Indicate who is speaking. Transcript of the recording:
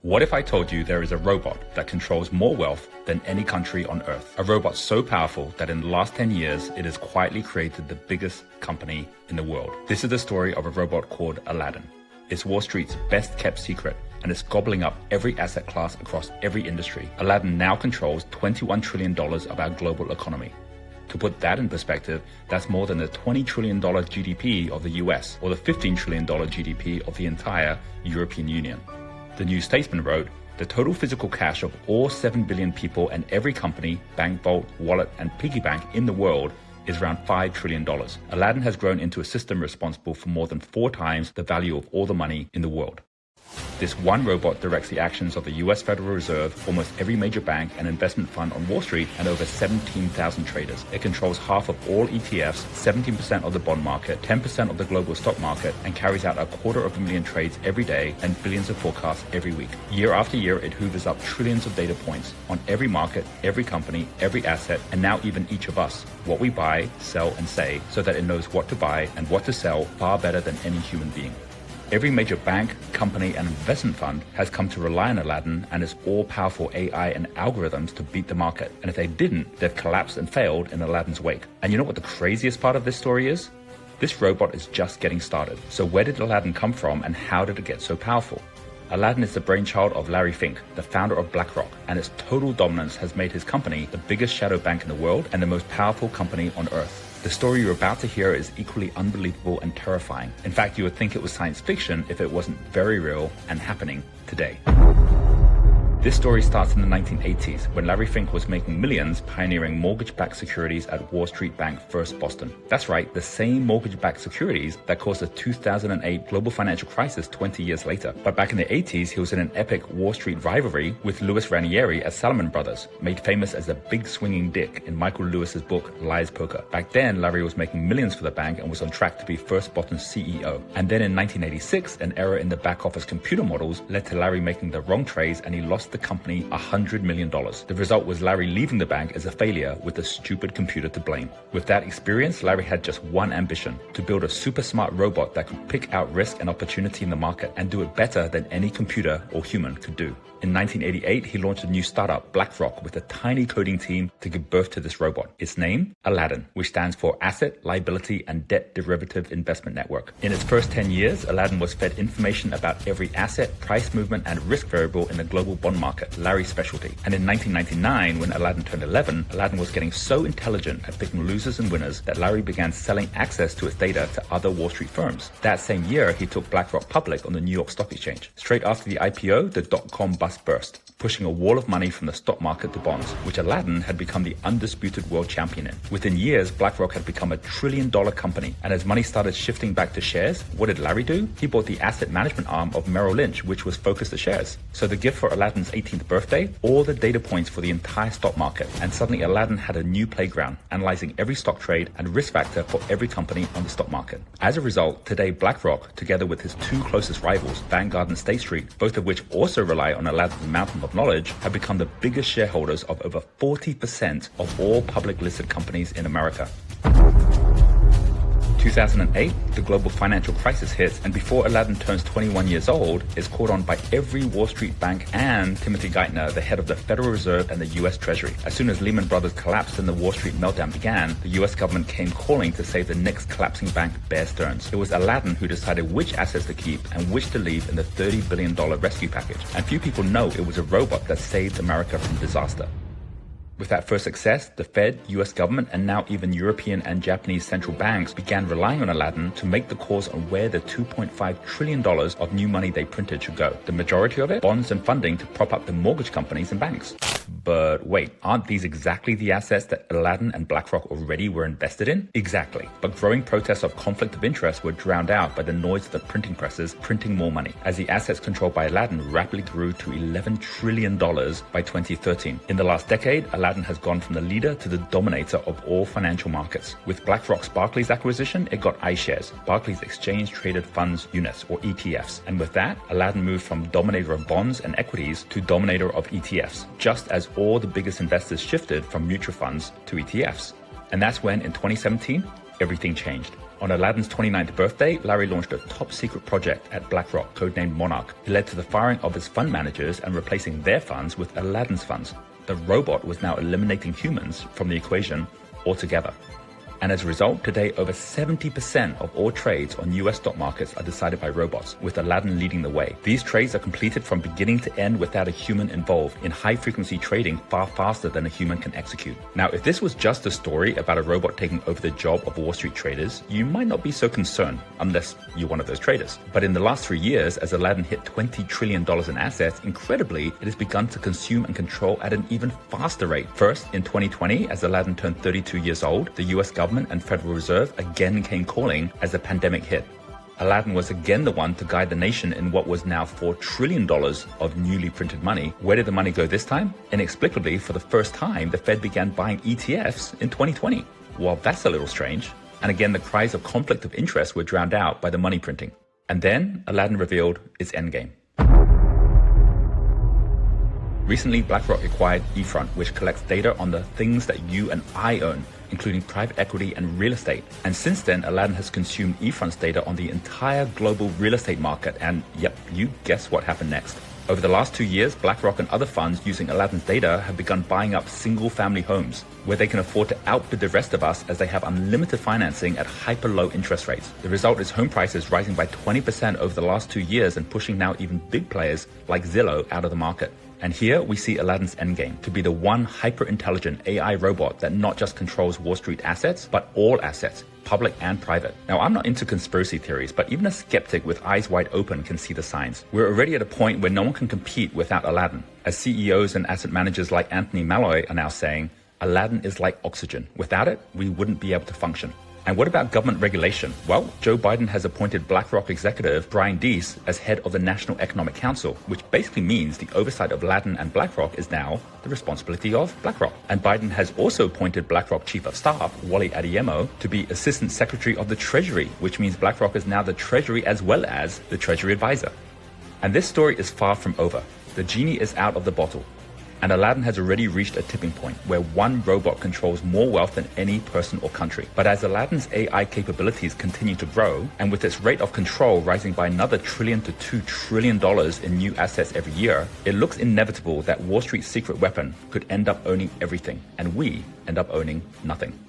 Speaker 1: What if I told you there is a robot that controls more wealth than any country on earth? A robot so powerful that in the last 10 years, it has quietly created the biggest company in the world. This is the story of a robot called Aladdin. It's Wall Street's best kept secret, and it's gobbling up every asset class across every industry. Aladdin now controls $21 trillion of our global economy. To put that in perspective, that's more than the $20 trillion GDP of the US or the $15 trillion GDP of the entire European Union. The New Statesman wrote, the total physical cash of all 7 billion people and every company, bank vault, wallet, and piggy bank in the world is around $5 trillion. Aladdin has grown into a system responsible for more than 4 times the value of all the money in the world. This one robot directs the actions of the US Federal Reserve, almost every major bank and investment fund on Wall Street, and over 17,000 traders. It controls half of all ETFs, 17% of the bond market, 10% of the global stock market, and carries out 250,000 trades every day and billions of forecasts every week. Year after year, it hoovers up trillions of data points on every market, every company, every asset, and now even each of us, what we buy, sell, and say, so that it knows what to buy and what to sell far better than any human being. Every major bank, company, and investment fund has come to rely on Aladdin and its all-powerful AI and algorithms to beat the market. And if they didn't, they've collapsed and failed in Aladdin's wake. And you know what the craziest part of this story is? This robot is just getting started. So where did Aladdin come from and how did it get so powerful? Aladdin is the brainchild of Larry Fink, the founder of BlackRock, and its total dominance has made his company the biggest shadow bank in the world and the most powerful company on earth. The story you're about to hear is equally unbelievable and terrifying. In fact, you would think it was science fiction if it wasn't very real and happening today. This story starts in the 1980s when Larry Fink was making millions pioneering mortgage-backed securities at Wall Street Bank First Boston. That's right, the same mortgage-backed securities that caused the 2008 global financial crisis 20 years later. But back in the 80s, he was in an epic Wall Street rivalry with Louis Ranieri at Salomon Brothers, made famous as the big swinging dick in Michael Lewis's book Liar's Poker. Back then, Larry was making millions for the bank and was on track to be First Boston's CEO. And then in 1986, an error in the back office computer models led to Larry making the wrong trades and he lost the company $100 million. The result was Larry leaving the bank as a failure with a stupid computer to blame. With that experience, Larry had just one ambition: to build a super smart robot that could pick out risk and opportunity in the market and do it better than any computer or human could do. In 1988, he launched a new startup, BlackRock, with a tiny coding team to give birth to this robot. Its name, Aladdin, which stands for Asset, Liability, and Debt Derivative Investment Network. In its first 10 years, Aladdin was fed information about every asset, price movement, and risk variable in the global bond market, Larry's specialty. And in 1999, when Aladdin turned 11, Aladdin was getting so intelligent at picking losers and winners that Larry began selling access to its data to other Wall Street firms. That same year, he took BlackRock public on the New York Stock Exchange. Straight after the IPO, the dot-com bust burst, pushing a wall of money from the stock market to bonds, which Aladdin had become the undisputed world champion in. Within years, BlackRock had become a $1 trillion company, and as money started shifting back to shares, what did Larry do? He bought the asset management arm of Merrill Lynch, which was focused to shares. So the gift for Aladdin's 18th birthday, all the data points for the entire stock market, and suddenly Aladdin had a new playground, analyzing every stock trade and risk factor for every company on the stock market. As a result, today BlackRock, together with his 2 closest rivals, Vanguard and State Street, both of which also rely on Aladdin's mountain of knowledge, have become the biggest shareholders of over 40% of all public listed companies in America. 2008, the global financial crisis hits, and before Aladdin turns 21 years old, is called on by every Wall Street bank and Timothy Geithner, the head of the Federal Reserve and the US Treasury. As soon as Lehman Brothers collapsed and the Wall Street meltdown began, the US government came calling to save the next collapsing bank, Bear Stearns. It was Aladdin who decided which assets to keep and which to leave in the $30 billion rescue package. And few people know it was a robot that saved America from disaster. With that first success, the Fed, US government, and now even European and Japanese central banks began relying on Aladdin to make the calls on where the $2.5 trillion of new money they printed should go. The majority of it, bonds and funding to prop up the mortgage companies and banks. But wait, aren't these exactly the assets that Aladdin and BlackRock already were invested in? Exactly. But growing protests of conflict of interest were drowned out by the noise of the printing presses printing more money, as the assets controlled by Aladdin rapidly grew to $11 trillion by 2013. In the last decade, Aladdin has gone from the leader to the dominator of all financial markets. With BlackRock's Barclays acquisition, it got iShares, Barclays Exchange Traded Funds Units, or ETFs. And with that, Aladdin moved from dominator of bonds and equities to dominator of ETFs, just as all the biggest investors shifted from mutual funds to ETFs. And that's when, in 2017, everything changed. On Aladdin's 29th birthday, Larry launched a top-secret project at BlackRock, codenamed Monarch. It led to the firing of his fund managers and replacing their funds with Aladdin's funds. The robot was now eliminating humans from the equation altogether. And as a result, today over 70% of all trades on US stock markets are decided by robots, with Aladdin leading the way. These trades are completed from beginning to end without a human involved, in high-frequency trading far faster than a human can execute. Now, if this was just a story about a robot taking over the job of Wall Street traders, you might not be so concerned, unless you're one of those traders. But in the last 3 years, as Aladdin hit $20 trillion in assets, incredibly, it has begun to consume and control at an even faster rate. First, in 2020, as Aladdin turned 32 years old, the US government and Federal Reserve again came calling as the pandemic hit. Aladdin was again the one to guide the nation in what was now $4 trillion of newly printed money. Where did the money go this time? Inexplicably, for the first time, the Fed began buying ETFs in 2020. Well, that's a little strange. And again, the cries of conflict of interest were drowned out by the money printing. And then Aladdin revealed its endgame. Recently, BlackRock acquired eFront, which collects data on the things that you and I own, including private equity and real estate. And since then, Aladdin has consumed eFront's data on the entire global real estate market. And yep, you guess what happened next. Over the last 2 years, BlackRock and other funds using Aladdin's data have begun buying up single-family homes, where they can afford to outbid the rest of us as they have unlimited financing at hyper-low interest rates. The result is home prices rising by 20% over the last 2 years and pushing now even big players like Zillow out of the market. And here we see Aladdin's endgame, to be the one hyper-intelligent AI robot that not just controls Wall Street assets, but all assets, public and private. Now, I'm not into conspiracy theories, but even a skeptic with eyes wide open can see the signs. We're already at a point where no one can compete without Aladdin. As CEOs and asset managers like Anthony Malloy are now saying, Aladdin is like oxygen. Without it, we wouldn't be able to function. And what about government regulation? Well, Joe Biden has appointed BlackRock executive Brian Deese as head of the National Economic Council, which basically means the oversight of Aladdin and BlackRock is now the responsibility of BlackRock. And Biden has also appointed BlackRock Chief of Staff, Wally Adeyemo, to be Assistant Secretary of the Treasury, which means BlackRock is now the Treasury as well as the Treasury Advisor. And this story is far from over. The genie is out of the bottle. And Aladdin has already reached a tipping point where one robot controls more wealth than any person or country. But as Aladdin's AI capabilities continue to grow, and with its rate of control rising by another $1 trillion to $2 trillion in new assets every year, it looks inevitable that Wall Street's secret weapon could end up owning everything, and we end up owning nothing.